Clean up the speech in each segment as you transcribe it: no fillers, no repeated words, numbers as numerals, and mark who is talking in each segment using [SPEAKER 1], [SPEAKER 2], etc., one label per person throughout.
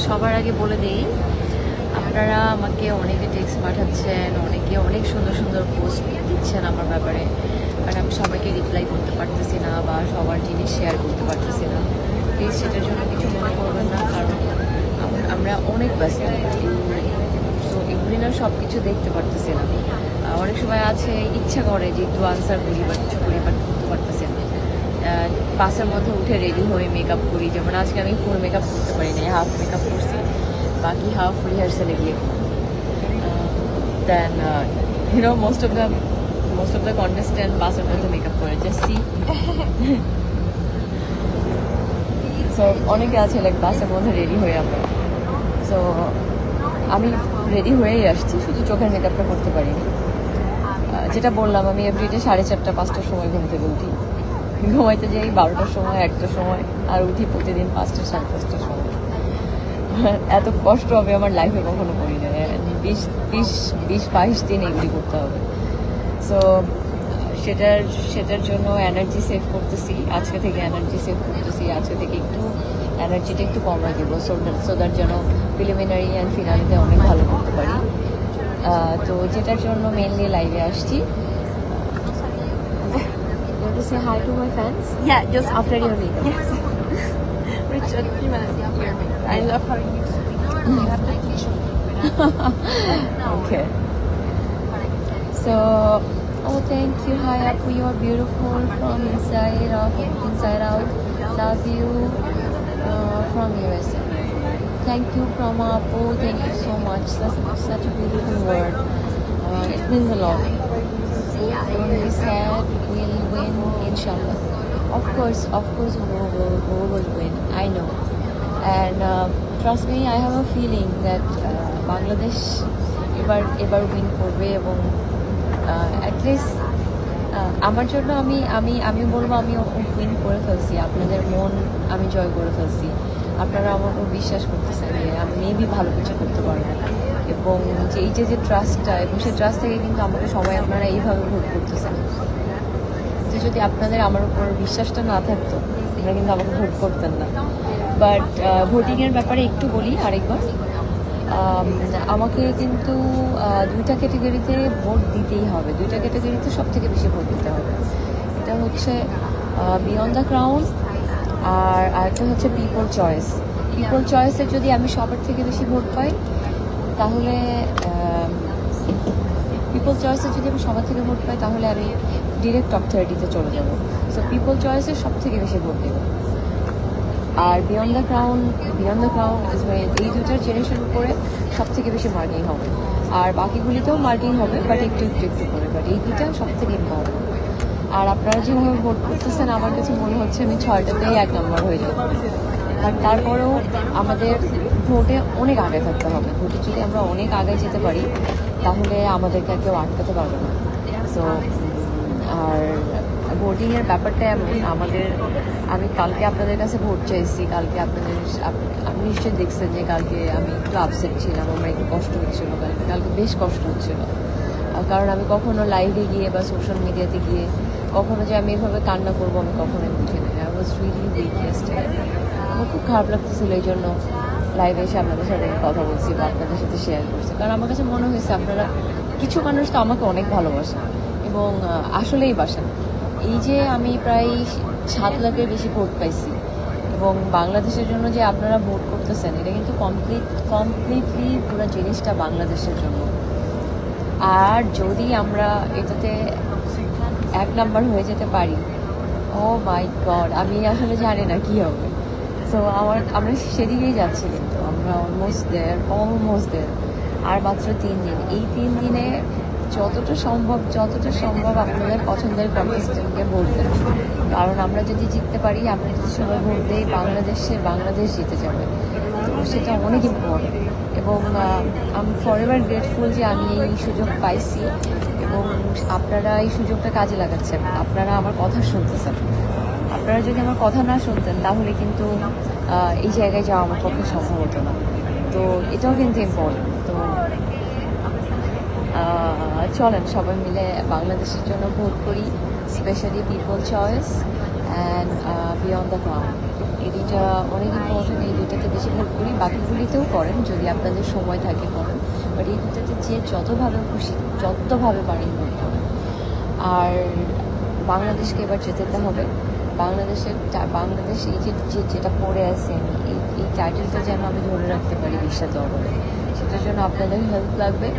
[SPEAKER 1] সবার আগে বলে দেই, আপনারা আমাকে অনেকে টেক্সট পাঠাচ্ছেন, অনেকে অনেক সুন্দর সুন্দর পোস্ট দিচ্ছেন আমার ব্যাপারে, বাট আমি সবাইকে রিপ্লাই করতে পারতেছি না বা সবার জিনিস শেয়ার করতে পারতেছি না। প্লিজ সেটার জন্য কিছু মনে করবেন না, কারণ আমরা অনেক ব্যস্ত, তো এগুলি না সব কিছু দেখতে পারতেছি না। অনেক সময় আছে ইচ্ছা করে যে একটু আনসার করি বা কিছু করি, বাট করতে পারতেছি না। বাসের মধ্যে উঠে রেডি হয়ে মেকআপ করি, যেমন আজকে আমি ফুল মেকআপ করতে পারি না, হাফ মেকআপ করছি, বাকি হাফ রিহার্সালে গিয়ে। দেন মোস্ট অফ দ্য কন্টেস্ট্যান্ট বাসের মধ্যে মেকআপ করে যাচ্ছি। সো অনেকে আছে লাইক বাসের মধ্যে রেডি হয়ে আমরা, সো আমি রেডি হয়েই আসছি, শুধু চোখের মেকআপটা করতে পারিনি। যেটা বললাম, আমি এভরিডে 4:30 5টার সময় ঘুম থেকে উঠি, ঘুমাইতে যাই 12টার সময় 1টার সময়, আর উঠি প্রতিদিন 5টা 5:30টার সময়। এত কষ্ট আমি আমার লাইফে কখনো করি না, 20-22 দিন এগুলি করতে হবে। সো সেটার জন্য এনার্জি সেভ করতেছি, আজকে থেকে এনার্জি সেভ করতেছি, আজকে থেকে একটু এনার্জিটা একটু কমাই দেবো, সোদার যেন প্রিলিমিনারি অ্যান্ড ফিনালিতে অনেক ভালো করতে পারি। তো যেটার জন্য মেনলি লাইভে আসছি। You want to say hi to my fans?
[SPEAKER 2] Yeah, just
[SPEAKER 1] After your makeup.
[SPEAKER 2] Yes. Richard, I love how you speak. You have to teach me.
[SPEAKER 1] Okay. So, oh, thank you. Hi, Apu. You are beautiful from inside out. Love you from USA. Thank you, Prama Apu. Thank you so much. Such a beautiful word. It means a lot. Don't be sad. We'll win, inshallah. Of course, we will win. I know. And trust me, I have a feeling that Bangladesh এবার win করবে, এবং at least আমার জন্য আমি বলবো আমি win করে ফেলছি, আপনাদের মন আমি জয় করে ফেলছি। আপনারা আমার উপর বিশ্বাস করতেছেন যে আমি মেবি ভালো কিছু করতে পারবো, এবং যে এই যে ট্রাস্টটা, এবং সেই ট্রাস্ট থেকে কিন্তু আমাকে সবাই আপনারা এইভাবে ভোট করতেছেন। যে যদি আপনাদের আমার উপর বিশ্বাসটা না থাকতো, আপনারা কিন্তু আমাকে ভোট করতেন না। বাট ভোটিংয়ের ব্যাপারে একটু বলি আরেকবার, আমাকে কিন্তু 2টা ক্যাটাগরিতে ভোট দিতেই হবে, 2টা ক্যাটাগরিতে সব থেকে বেশি ভোট দিতে হবে। এটা হচ্ছে বিয়ন্ড দ্য ক্রাউন, আর আরেকটা হচ্ছে পিপল চয়েস। পিপল চয়েসে যদি আমি সবার থেকে বেশি ভোট পাই, তাহলে পিপল চয়েসে যদি আমি সবার থেকে ভোট পাই, তাহলে আমি ডিরেক্ট টপ 30-তে চলে যাব। সো পিপল চয়েসে সব থেকে বেশি ভোট দেবো। আর বিয়ন্ড দ্য ক্রাউন এই 2টার জেনারেশন উপরে সব থেকে বেশি মার্কিং হবে, আর বাকিগুলিতেও মার্কিং হবে, বাট একটু করে, বাট এই 2টা সব থেকে ইম্পর্টেন্ট। আর আপনারা যেভাবে ভোট করতেছেন, আমার কাছে মনে হচ্ছে আমি 6টাতেই 1 নম্বর হয়ে যাব। বাট তারপরেও আমাদের ভোটে অনেক আগে থাকতে হবে। ভোটে যদি আমরা অনেক আগে যেতে পারি, তাহলে আমাদেরকে কেউ আটকাতে পারবে না। সো আর ভোটিংয়ের ব্যাপারটা এমন, আমি কালকে আপনাদের কাছে ভোট চাইছি, কালকে আপনি নিশ্চয়ই দেখছেন যে কালকে আমি একটু আপসেট ছিলাম, আমার একটু কষ্ট হচ্ছিল, কালকে বেশ কষ্ট হচ্ছিল, কারণ আমি কখনো লাইভে গিয়ে বা সোশ্যাল মিডিয়াতে গিয়ে কখনো যে আমি এভাবে কান্না করবো আমি কখনোই বুঝি না। I was really weak yesterday. আমার খুব খারাপ লাগতেছিল, এই জন্য লাইভে এসে আপনাদের সাথে কথা বলছি বা আপনাদের সাথে শেয়ার করছি, কারণ আমার কাছে মনে হয়েছে আপনারা কিছু মানুষ তো আমাকে অনেক ভালোবাসেন, এবং আসলেই বাসেন। এই যে আমি প্রায় 7 লাখের বেশি ভোট পাইছি, এবং বাংলাদেশের জন্য যে আপনারা ভোট করতেছেন, এটা কিন্তু কমপ্লিটলি পুরো জিনিসটা বাংলাদেশের জন্য। আর যদি আমরা এটাতে 1 নাম্বার হয়ে যেতে পারি, ও মাই গড, আমি আসলে জানি না কি হবে। সো আমরা সেদিকেই যাচ্ছি, কিন্তু আমরা অলমোস্ট দেয়ার। আর মাত্র 3 দিন, এই 3 দিনে যতটা সম্ভব আপনাদের পছন্দের কন্টেস্টেন্টকে ভোট দেন, কারণ আমরা যদি জিততে পারি, আমরা যদি সবাই ভোট দিই, বাংলাদেশ জিতে যাবে। তো সেটা অনেক ইম্পর্টেন্ট, এবং আমি ফরএভার গ্রেটফুল যে আমি এই সুযোগ পাইছি, এবং আপনারা এই সুযোগটা কাজে লাগাচ্ছেন, আপনারা আমার কথা শুনতেছেন। আপনারা যদি আমার কথা না শুনতেন, তাহলে কিন্তু এই জায়গায় যাওয়া আমার পক্ষে সম্ভব হতো না। তো এটাও কিন্তু ইম্পর্টেন্ট। তো চলেন সবাই মিলে বাংলাদেশের জন্য ভোট করি, specially people choice and beyond the crown. এই 2টা অনেক ইম্পর্টেন্ট, এই 2টাতে বেশি ভোট করি, বাকিগুলিতেও করেন, যদি আপনাদের সময় থাকে করেন, বাট এই দুটাতে যে যতভাবে খুশি যতভাবে পারেন ভোট করেন। আর বাংলাদেশকে এবার যেতে হবে। বাংলাদেশ এই যেটা পড়ে আছে, আমি এই টাইটেলটা যেন আমি ধরে রাখতে পারি বিশ্বের দরবারে, সেটার জন্য আপনাদের হেল্প লাগবে।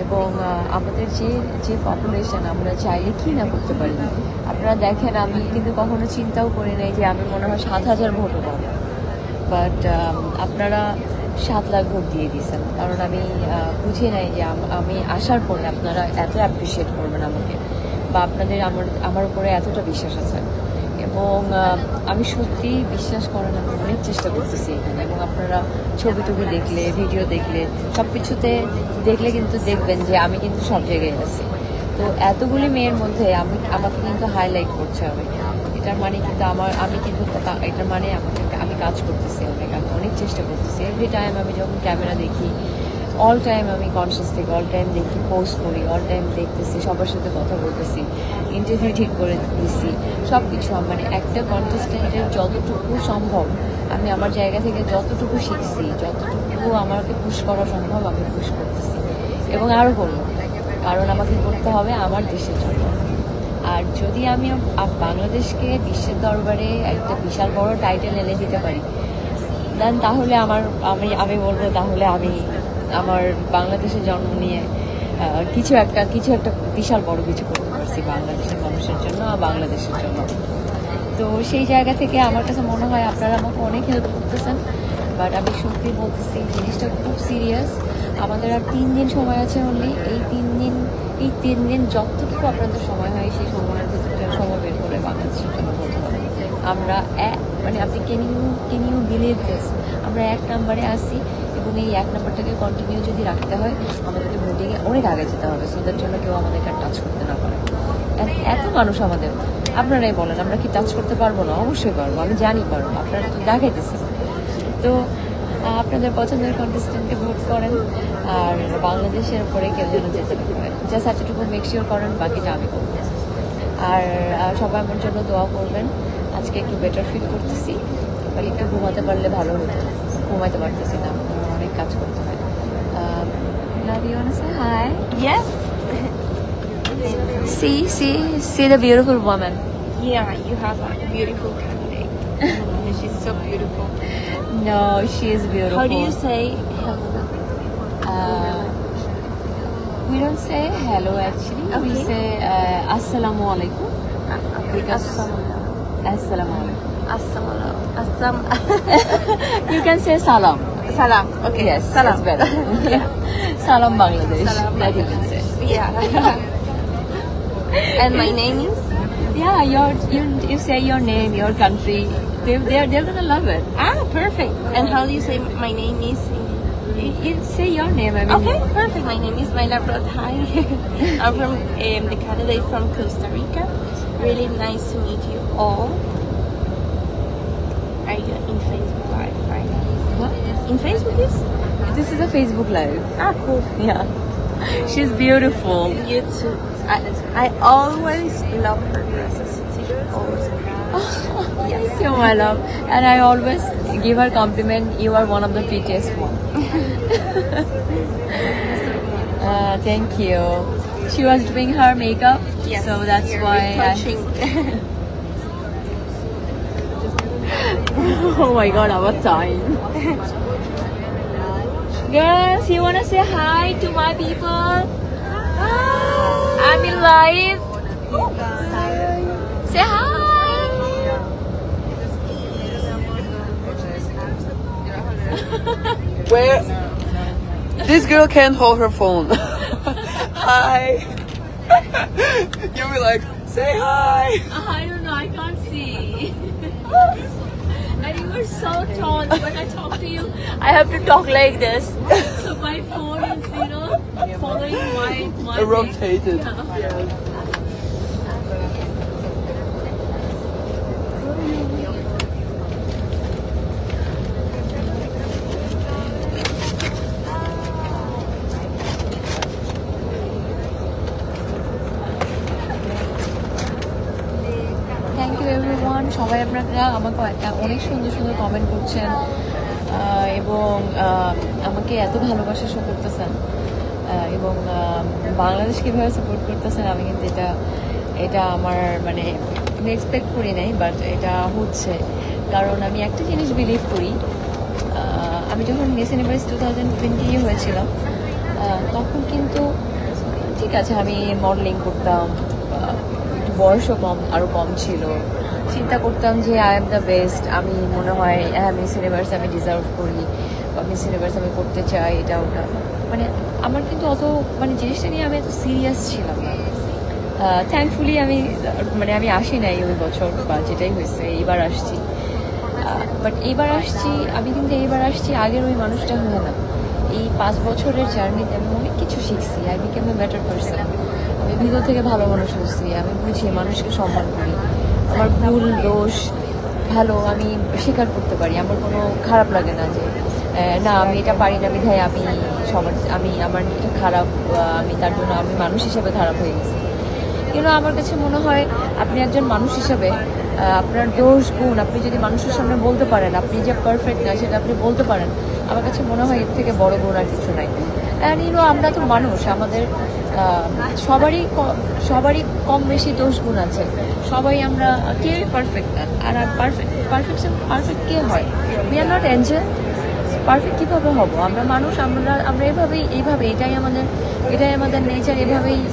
[SPEAKER 1] এবং আমাদের যে পপুলেশন, আমরা চাইলে কি না করতে পারি। আপনারা দেখেন, আমি কিন্তু কখনো চিন্তাও করি নাই যে আমি মনে হয় 7,000 ভোটও পাবো, বাট আপনারা 7 লাখ ভোট দিয়ে দিয়েছেন। কারণ আমি বুঝি নাই যে আমি আসার পরে আপনারা এত অ্যাপ্রিসিয়েট করবেন আমাকে, বা আপনাদের আমার উপরে এতটা বিশ্বাস আছে। এবং আমি সত্যি বিশ্বাস করেন, আমি অনেক চেষ্টা করতেছি এখানে। এবং আপনারা ছবি টবি দেখলে, ভিডিও দেখলে, সব কিছুতে দেখলে কিন্তু দেখবেন যে আমি কিন্তু সব জায়গায় আছি। তো এতগুলি মেয়ের মধ্যে আমাকে কিন্তু হাইলাইট করছে হবে। এটার মানে কিন্তু এটার মানে আমি কাজ করতেছি, আমি অনেক চেষ্টা করতেছি। এভরি টাইম আমি যখন ক্যামেরা দেখি, অল টাইম আমি কনসিয়াস থেকে অল টাইম দেখি, পোস্ট করি, অল টাইম দেখতেছি, সবার সাথে কথা বলতেছি, ইন্টারভিউ ঠিক করে দিচ্ছি, সব কিছু। মানে একটা কন্টেস্টেন্টের যতটুকু সম্ভব আমি আমার জায়গা থেকে যতটুকু শিখছি, যতটুকু আমাকে পুশ করা সম্ভব আমি পুশ করতেছি, এবং আরও করবো। কারণ আমাকে করতে হবে আমার দেশের জন্য। আর যদি আমি বাংলাদেশকে বিশ্বের দরবারে একটা বিশাল বড় টাইটেল এনে দিতে পারি, দেন তাহলে আমি বলবো তাহলে আমি আমার বাংলাদেশে জন্ম নিয়ে কিছু একটা বিশাল বড় কিছু করতে পারছি বাংলাদেশের মানুষের জন্য আর বাংলাদেশের জন্য। তো সেই জায়গা থেকে আমার কাছে মনে হয় আপনারা আমাকে অনেক হেল্প করতেছেন। বাট আমি সত্যি বলতেছি, জিনিসটা খুব সিরিয়াস। আমাদের আর 3 দিন সময় আছে অনলি। এই তিন দিন যতটুকু আপনাদের সময় হয়, সেই সময়ের ভিতরে সময় বের করে বাংলাদেশের জন্য বলতে হবে। আমরা মানে আপনি ক্যান ইউ বিলিভ দিস, আমরা 1 নম্বরে আসি, এবং এই 1 নম্বরটাকে কন্টিনিউ যদি রাখতে হয়, আমাদেরকে ভোটিংয়ে অনেক আগে যেতে হবে, সেটার জন্য কেউ আমাদেরকে টাচ করতে না পারে। এত মানুষ আমাদের, আপনারাই বলেন আমরা কি টাচ করতে পারবো না? অবশ্যই পারবো, আমি জানি পারবো, আপনারা তো দেখাইতেছেন। তো আপনাদের পছন্দের কন্টেস্টেন্টকে ভোট করেন, আর বাংলাদেশের উপরে কেউ যেন যেতে পারেন, জাস্ট এতটুকু মেক শিওর করেন, বাকিটা আমি করবো। আর সবাই আমার জন্য দোয়া করবেন। আজকে একটু বেটার ফিল করতেছি, বাট একটু ঘুমাতে পারলে ভালো হতো। ঘুমাতে পারতেছি না, আমার অনেক কাজ করতে হয়। Love you, wanna say hi?
[SPEAKER 2] Yes.
[SPEAKER 1] See the beautiful woman.
[SPEAKER 2] Yeah, you have a beautiful candidate. She's so beautiful.
[SPEAKER 1] No, she is beautiful.
[SPEAKER 2] How do you say hello?
[SPEAKER 1] We don't say hello actually. We
[SPEAKER 2] Okay.
[SPEAKER 1] say assalamu alaikum. Because assalamu alaikum. You can say salam.
[SPEAKER 2] Salam. Okay.
[SPEAKER 1] Yes,
[SPEAKER 2] Salam.
[SPEAKER 1] it's better.
[SPEAKER 2] Yeah.
[SPEAKER 1] Salam Bangladesh.
[SPEAKER 2] Salam
[SPEAKER 1] That you can say.
[SPEAKER 2] Yeah. And my name is?
[SPEAKER 1] Yeah, you say your name, your country. They're gonna love it.
[SPEAKER 2] Ah, perfect. And how do you say my name is?
[SPEAKER 1] You say your name. I mean,
[SPEAKER 2] Okay, perfect. My name is Mayla Brod. Hi. I'm from the candidate from Costa Rica. Really nice to meet you all. Are you in Facebook Live, right?
[SPEAKER 1] What?
[SPEAKER 2] In Facebook, yes?
[SPEAKER 1] This is a Facebook Live.
[SPEAKER 2] Ah, cool.
[SPEAKER 1] Yeah. She's beautiful.
[SPEAKER 2] You too. I always love her dresses. She's always
[SPEAKER 1] Yes, you, my love. And I always give her compliment. You are one of the prettiest one. Thank you. She was doing her makeup,
[SPEAKER 2] Yes.
[SPEAKER 1] so that's
[SPEAKER 2] You're
[SPEAKER 1] why.
[SPEAKER 2] retouching.
[SPEAKER 1] Oh my God, our time. Girls, you wanna say hi to my people? I'm in live. Say hi.
[SPEAKER 3] Where? This girl can't hold her phone. Hi. You'll be like, say hi.
[SPEAKER 1] I don't know, I can't see. And you were so tall. When I talk to you, I have to talk like this. So my phone is, following my
[SPEAKER 3] Rotated.
[SPEAKER 1] Yeah. Thank you everyone. সবাই আপনারা আমাকে অনেক সুন্দর সুন্দর comment করছেন। এবং আমাকে এত ভালোবাসা শো করতেছেন এবং বাংলাদেশ কীভাবে সাপোর্ট করতেছেন আমি কিন্তু এটা আমার মানে আমি এক্সপেক্ট করি নাই, বাট এটা হচ্ছে। কারণ আমি একটা জিনিস বিলিভ করি, আমি যখন মিস ইউনিভার্স 2020 হয়েছিলাম তখন কিন্তু ঠিক আছে আমি মডেলিং করতাম, একটু বয়সও আরও কম ছিল, চিন্তা করতাম যে আই এম দ্য বেস্ট, আমি মনে হয় মিস ইউনিভার্স আমি ডিজার্ভ করি বা মিস ইউনিভার্স আমি করতে চাই, এটা ওটা। মানে আমার কিন্তু অত মানে জিনিসটা নিয়ে আমি এত সিরিয়াস ছিলাম না। থ্যাঙ্কফুলি আমি আসি নাই ওই বছর বা যেটাই হয়েছে, এইবার আসছি। বাট এইবার আসছি আগের ওই মানুষটা হয়ে না। এই 5 বছরের জার্নিতে আমি অনেক কিছু শিখছি। I became a better person. আমি ভিতর থেকে ভালো মানুষ হচ্ছি, আমি বুঝি মানুষকে সম্মান করি, আমার ভুল দোষ ভালো আমি স্বীকার করতে পারি, আমার কোনো খারাপ লাগে না যে না আমি এটা পারি না বিধায় আমার এটা খারাপ, আমি তার জন্য আমি মানুষ হিসেবে খারাপ হয়ে গেছি। কিন্তু আমার কাছে মনে হয় আপনি একজন মানুষ হিসেবে আপনার দোষ গুণ আপনি যদি মানুষের সামনে বলতে পারেন, আপনি যে পারফেক্ট না সেটা আপনি বলতে পারেন, আমার কাছে মনে হয় এর থেকে বড় গুণ আর কিছু নাই। অ্যান্ড আমরা তো মানুষ, আমাদের সবারই কম বেশি দোষ গুণ আছে, সবাই আমরা কেউই পারফেক্ট না। আর পারফেক্ট কে হয়? We are not Angel. Perfect কীভাবে হবো? আমরা মানুষ, আমরা এইভাবে এটাই আমাদের নেচার,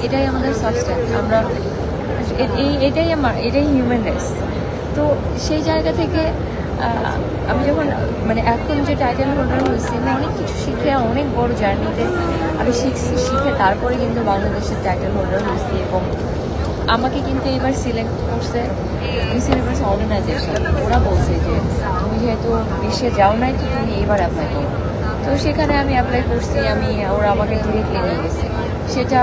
[SPEAKER 1] এটাই আমাদের সাবস্টেন্স, আমরা এটাই হিউম্যান রেস। তো সেই জায়গা থেকে আমি যখন মানে এখন যে টাইটেল হোল্ডার হয়েছি, আমি অনেক কিছু শিখে অনেক বড় জার্নিতে আমি শিখে তারপরে কিন্তু বাংলাদেশের টাইটেল হোল্ডার হয়েছি। এবং আমাকে কিন্তু এবার সিলেক্ট করছে মিস ইউনিভার্স অর্গানাইজেশন। ওরা বলছে যে তুমি যেহেতু বিশ্বে যাও নাই তো তুমি এইবার অ্যাপ্লাই করো। তো সেখানে আমি অ্যাপ্লাই করছি, ওরা আমাকে ডিরেক্টলি নিয়ে গেছে। সেটা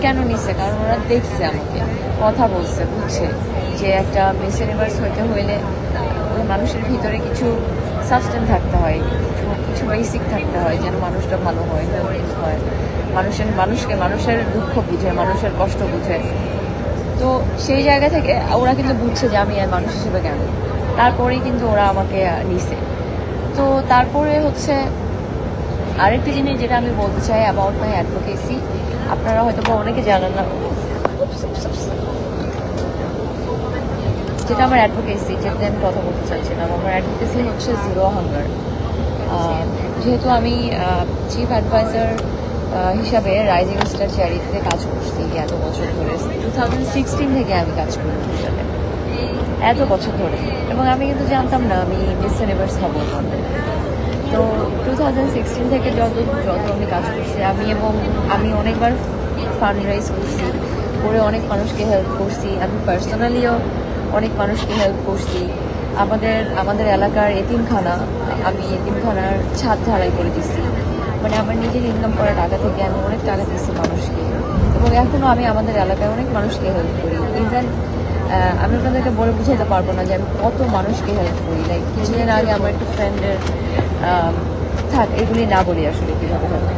[SPEAKER 1] কেন নিচ্ছে? কারণ ওরা দেখছে, আমাকে কথা বলছে, বুঝছে যে একটা মিস ইউনিভার্স হইতে হইলে মানুষের ভিতরে কিছু সাবস্টেন্স থাকতে হয়, কিছু বেসিক থাকতে হয়, যেন মানুষটা ভালো হয়, মানুষের দুঃখ বুঝে, মানুষের কষ্ট বুঝে। তো সেই জায়গা থেকে ওরা কিন্তু বুঝছে যে আমি মানুষ হিসেবে কেন। তারপরেই কিন্তু ওরা আমাকে নিছে। তো তারপরে হচ্ছে আরেকটি জিনিস যেটা আমি বলতে চাই অ্যাবাউট মাই অ্যাডভোকেসি, আপনারা হয়তো বা অনেকে জানেন না, যেটা আমার অ্যাডভোকেসি, যেটা আমি কথা বলতে চাইছিলাম। আমার অ্যাডভোকেসি হচ্ছে জিরো হাঙ্গার। যেহেতু আমি চিফ অ্যাডভাইজার হিসাবে রাইজিং স্টার চ্যারিটিতে কাজ করছি এত বছর ধরে, 2016 থেকে আমি কাজ করি ওর সাথে, এত বছর ধরে। এবং আমি কিন্তু জানতাম না আমি মিস ইউনিভার্স হব। তো 2016 থেকে যত আমি কাজ করছি, আমি অনেকবার ফান্ড রাইজ করছি, করে অনেক মানুষকে হেল্প করছি। আমি পার্সোনালিও অনেক মানুষকে হেল্প করছি। আমাদের এলাকার আমি এতিমখানার ছাদ ঢালাই করে দিচ্ছি। মানে আমার নিজের ইনকাম করা টাকা থেকে আমি অনেক টাকা দিচ্ছি মানুষকে। এবং এখনও আমি আমাদের এলাকায় অনেক মানুষকে হেল্প করি। ইভেন আমি আপনাদেরকে বলে বুঝাতে পারবো না যে আমি কত মানুষকে হেল্প করি। লাইক কিছুদিন আগে আমার একটা ফ্রেন্ডের এগুলি না বলি আসলে কীভাবে হেল্প।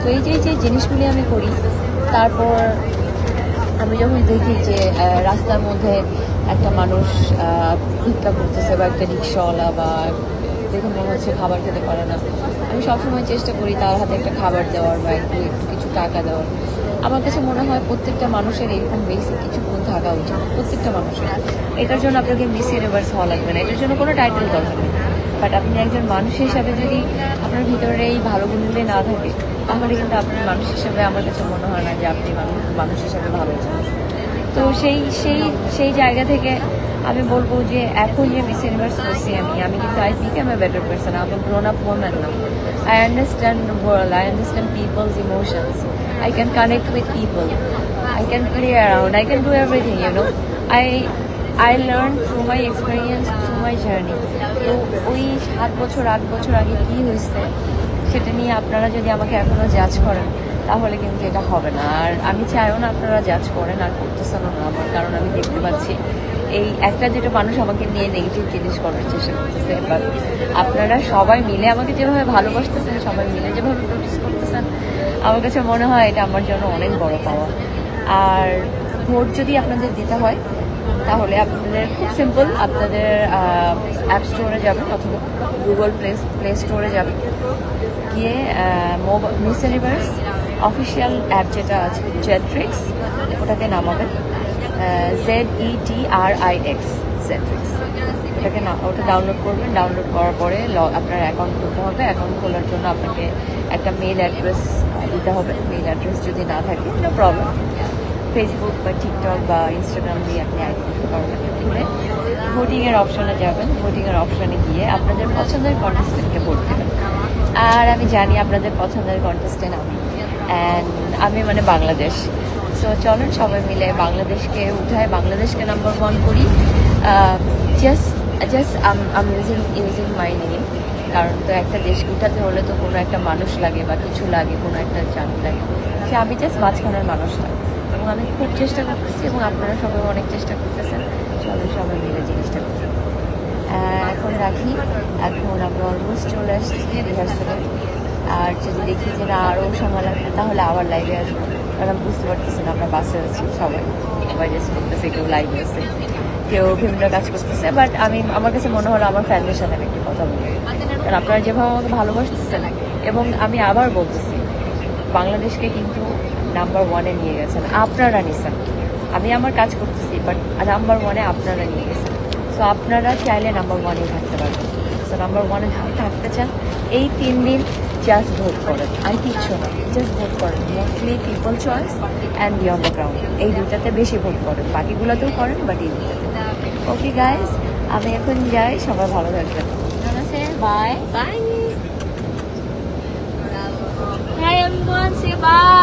[SPEAKER 1] তো এই যে জিনিসগুলি আমি করি, তারপর আমি যখন দেখি যে রাস্তার মধ্যে একটা মানুষ ভিক্ষা করতেছে বা একটা রিক্সাওয়ালা বা দেখে মনে হচ্ছে খাবার খেতে পারে না, আমি সবসময় চেষ্টা করি তার হাতে একটা খাবার দেওয়ার বা একটু কিছু টাকা দেওয়ার। আমার কাছে মনে হয় প্রত্যেকটা মানুষের এরকম বেসিক কিছু গুণ থাকা উচিত, প্রত্যেকটা মানুষের। এটার জন্য আপনাকে মিস ইউনিভার্স হওয়া লাগবে না, এটার জন্য কোনো টাইটেল দরকার নেই। বাট আপনি একজন মানুষ হিসাবে যদি আপনার ভিতরে এই ভালো গুণগুলি না থাকে, তাহলে কিন্তু আপনি মানুষ হিসাবে, আমার কাছে মনে হয় না যে আপনি মানুষ হিসাবে ভালো আছেন। তো সেই জায়গা থেকে আমি বলবো যে এখন যে মিস ইউনিভার্স করছি আমি কিন্তু I became a better person. আমি grown up woman now. I understand the world, I understand people's emotions, I can connect with people, I can play around, I can do everything, I learned through my experience, through my journey. তো ওই 7 বছর 8 বছর আগে কী হয়েছে সেটা নিয়ে আপনারা যদি আমাকে এখনও জাজ করেন, তাহলে কিন্তু এটা হবে না। আর আমি চাইও না আপনারা জাজ করেন, আর করতেছেন না আমার, কারণ আমি দেখতে পাচ্ছি এই একটা দুটো মানুষ আমাকে নিয়ে নেগেটিভ জিনিস করার চেষ্টা করতেছে। এবার আপনারা সবাই মিলে আমাকে যেভাবে ভালোবাসতেছেন, সবাই মিলে যেভাবে নোটিস করতেছেন, আমার কাছে মনে হয় এটা আমার জন্য অনেক বড় পাওয়া। আর ভোট যদি আপনাদের দিতে হয়, তাহলে আপনাদের খুব সিম্পল, আপনাদের অ্যাপ স্টোরে যাবেন অথবা গুগল প্লে স্টোরে যাবেন, গিয়ে মিস ইউনিভার্স অফিসিয়াল অ্যাপ যেটা আছে জেট্রিক্স, ওটাকে নামাবেন, ZETRIX জেট্রিক্স, ওটা ডাউনলোড করবেন। ডাউনলোড করার পরে আপনার অ্যাকাউন্ট খুলতে হবে। অ্যাকাউন্ট খোলার জন্য আপনাকে একটা মেল অ্যাড্রেস দিতে হবে। মেল অ্যাড্রেস যদি না থাকে নো প্রবলেম, ফেসবুক বা টিকটক বা ইনস্টাগ্রাম দিয়ে আপনি অ্যাড করতে পারবেন। খুলে ভোটিংয়ের অপশনে যাবেন। ভোটিংয়ের অপশনে গিয়ে আপনাদের পছন্দের কন্টেস্টেন্টকে ভোট দেবেন। আর আমি জানি আপনাদের পছন্দের কন্টেস্টেন্ট আমি মানে বাংলাদেশ। সো চলুন সবাই মিলে বাংলাদেশকে উঠায়, বাংলাদেশকে নাম্বার 1 করি। Just am using my name, কারণ তো একটা দেশকে উঠাতে হলে তো কোনো একটা মানুষ লাগে বা কিছু লাগে, কোনো একটা জান লাগে। সে আমি জাস্ট মাঝখানের মানুষটা, এবং আমি খুব চেষ্টা করতেছি এবং আপনারা সবাই অনেক চেষ্টা করতেছেন। চলুন সবাই মিলে জিনিসটা করি। এখন রাখি, এখন আমরা অলমোস্ট চলে আসছি রিহার্সালে। আর যদি দেখি যে না আরও সময় লাগবে তাহলে আবার লাইভে আসবো, কারণ আমি বুঝতে পারতেছি না, আমরা বাসে আছি, সবাই রেস্ট করতেছে, কেউ লাইভে আছে, কেউ বিভিন্ন কাজ করতেছে। বাট আমার কাছে মনে হলো আমার ফ্যামিলির সাথে আমি একটু কথা বলি, কারণ আপনারা যেভাবে আমাকে ভালোবাসতেছেন, এবং আমি আবার বলতেছি বাংলাদেশকে কিন্তু নাম্বার 1-এ নিয়ে গেছেন আপনারা, নিছেন। আমি আমার কাজ করতেছি, বাট নাম্বার 1-এ আপনারা নিয়ে গেছেন। সো আপনারা চাইলে নাম্বার 1-এ থাকতে পারবেন। সো নাম্বার 1-এ যদি থাকতে চান এই 3 দিন জাস্ট ভোট করেন, আর কিচ্ছু না, জাস্ট ভোট করেন। Mostly people choice and beyond the ground, এই দুইটাতে বেশি ভোট করেন, বাকিগুলোতেও করেন, বাট এই দুইটাতে। ওকে গাইজ, আমি এখন যাই, সবাই ভালো থাকবেন। Bye
[SPEAKER 2] Bye. Hi everyone, say bye.